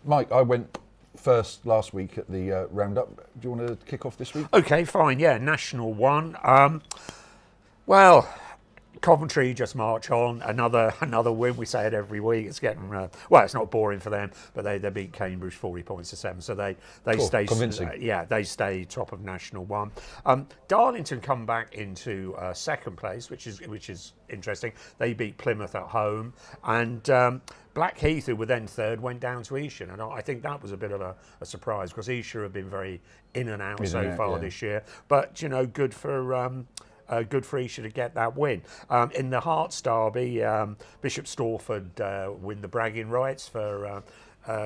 Mike, I went first last week at the roundup. Do you want to kick off this week? Okay, fine. Yeah, National 1. Well, Coventry just march on. Another win. We say it every week. It's getting well. It's not boring for them, but they beat Cambridge 40 points to 7. So they Cool, stay convincing. they stay top of National 1. Darlington come back into second place, which is interesting. They beat Plymouth at home, and Blackheath, who were then third, went down to Esher, and I think that was a bit of a surprise because Esher have been very in and out so far this year. But good for. Good for Esher to get that win. In the Hearts derby, Bishop Stortford win the bragging rights for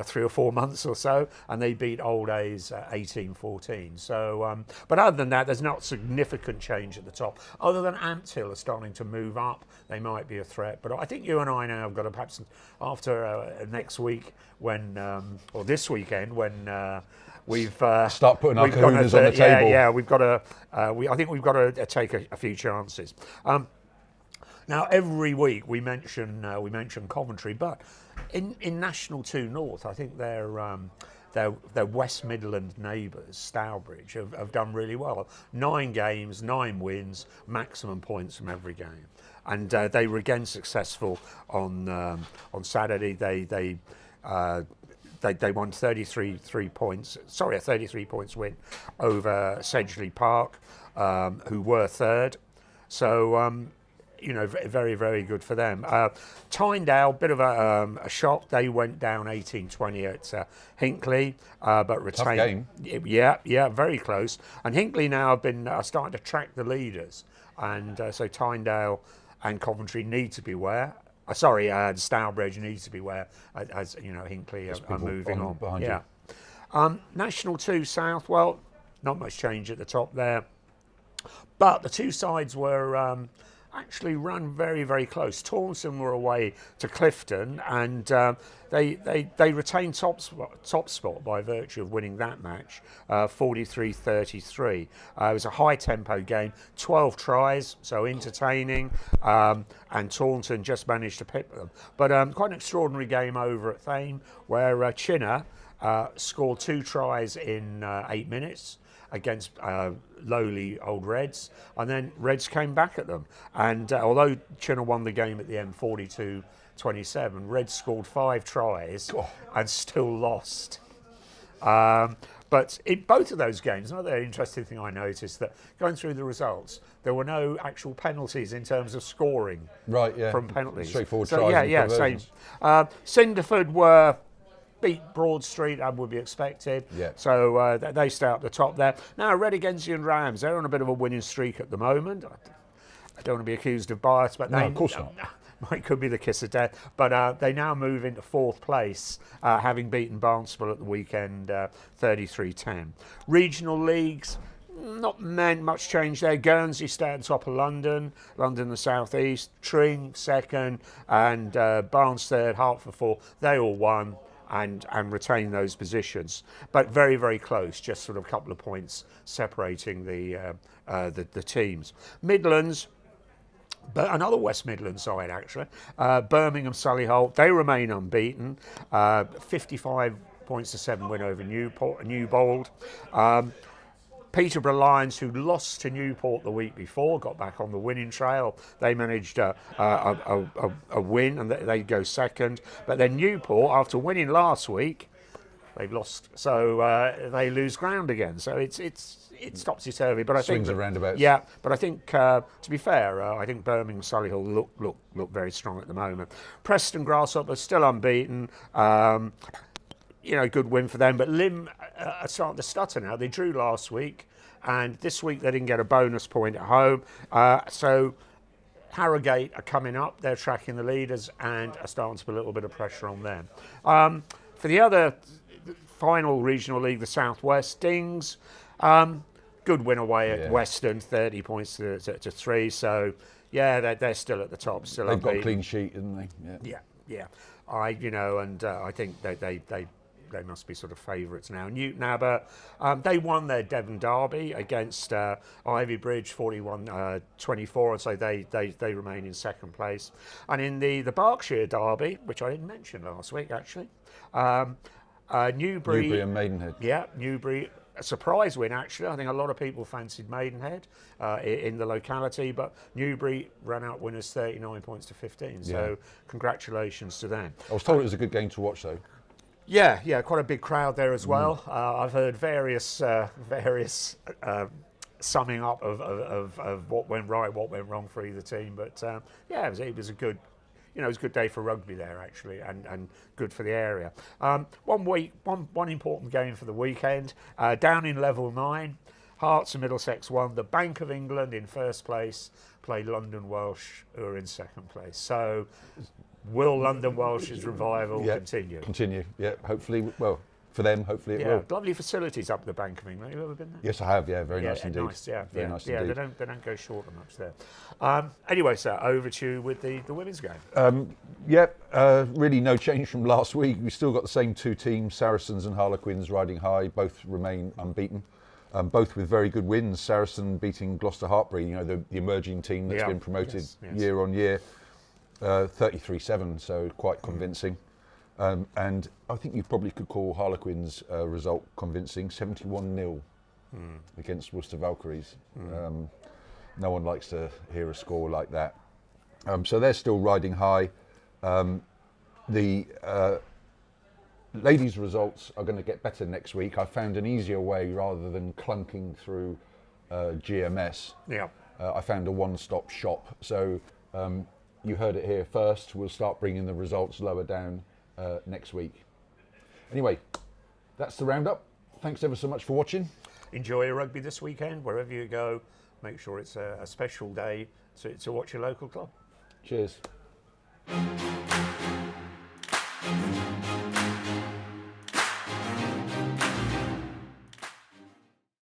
3 or 4 months or so, and they beat Old A's 18-14. So, but other than that, there's not significant change at the top. Other than Ampthill are starting to move up, they might be a threat. But I think you and I now have got to perhaps after next week or this weekend when. We've start putting our kahunas on the table. Yeah, we've got to. I think we've got to take a few chances. Now, every week we mention Coventry, but in National 2 North, I think their West Midland neighbours, Stourbridge, have done really well. 9 games, 9 wins, maximum points from every game, and they were again successful on Saturday. They won 33 points. Sorry, a 33 points win over Sedgley Park, who were third. So, very, very good for them. Tyndale, bit of a shock. They went down 18-20 at Hinckley, but retained. Tough game. Yeah, very close. And Hinckley now have been starting to track the leaders, and so Tyndale and Coventry need to beware. Stourbridge needs to beware as Hinckley are moving on. Yeah. National 2 South, well, not much change at the top there, but the two sides were actually run very, very close. Taunton were away to Clifton, and they retained top spot by virtue of winning that match, 43-33. It was a high tempo game, 12 tries, so entertaining, and Taunton just managed to pip them. But quite an extraordinary game over at Thame, where Chinner scored 2 tries in 8 minutes against lowly Old Reds, and then Reds came back at them. And although Chinner won the game at the end 42-27, Reds scored 5 tries and still lost. But in both of those games, another interesting thing I noticed, that going through the results, there were no actual penalties in terms of scoring from penalties. Straightforward tries. Same. Cinderford beat Broad Street, as would be expected. Yeah. So they stay up the top there. Now, Reddiggensian Rams, they're on a bit of a winning streak at the moment. I don't want to be accused of bias, but of course not. It could be the kiss of death. But they now move into 4th place, having beaten Barnstable at the weekend 33-10. Regional leagues, not much change there. Guernsey stay at the top of London the South East, Tring second, and Barnes third, Hertford fourth. They all won and retain those positions, but very, very close, just sort of a couple of points separating the teams. Midlands, but another West Midlands side actually, Birmingham, Solihull, they remain unbeaten, 55 points to 7 win over Newbold. Peterborough Lions, who lost to Newport the week before, got back on the winning trail. They managed a win, and they go second. But then Newport, after winning last week, they've lost, so they lose ground again. So it's topsy-turvy. But I think swings and roundabouts. Yeah, but I think to be fair, I think Birmingham, Solihull look very strong at the moment. Preston Grasshoppers still unbeaten. Good win for them. But Lymm are starting to stutter now. They drew last week, and this week they didn't get a bonus point at home. So Harrogate are coming up. They're tracking the leaders and are starting to put a little bit of pressure on them. For the other final regional league, the South West, Dings, good win away at Western, 30 points to 3. So, they're still at the top. Still They've unbeaten. got a clean sheet, haven't they? Yeah. I think they they must be sort of favourites now. Newton Abbott, they won their Devon derby against Ivy Bridge 41-24, so they remain in second place. And in the Berkshire derby, which I didn't mention last week actually, Newbury and Maidenhead. Yeah, Newbury. A surprise win, actually. I think a lot of people fancied Maidenhead in the locality, but Newbury ran out winners 39 points to 15. So congratulations to them. I was told it was a good game to watch, though. Yeah, quite a big crowd there as well. I've heard various summing up of what went right, what went wrong for either team. But yeah, it was a good. It was a good day for rugby there, actually, and good for the area. One important game for the weekend. Down in level 9, Hearts and Middlesex won. The Bank of England in first place played London Welsh, who are in second place. So will London Welsh's revival continue? Continue, yeah. Hopefully, well, for them, hopefully it will. Lovely facilities up at the Bank of England. Have you ever been there? Yes, I have, yeah. Very nice indeed. Nice, very nice indeed. They don't go short on much there. Anyway, sir, over to you with the women's game. Really no change from last week. We've still got the same two teams, Saracens and Harlequins, riding high. Both remain unbeaten, both with very good wins. Saracen beating Gloucester Hartbury, the emerging team that's been promoted year on year, 33-7, so quite convincing. And I think you probably could call Harlequins' result convincing, 71-0 against Worcester Valkyries. No one likes to hear a score like that. So they're still riding high. The ladies' results are going to get better next week. I found an easier way rather than clunking through GMS. I found a one-stop shop. So you heard it here first. We'll start bringing the results lower down next week. Anyway, that's the roundup. Thanks ever so much for watching. Enjoy your rugby this weekend, wherever you go. Make sure it's a special day to watch your local club. Cheers.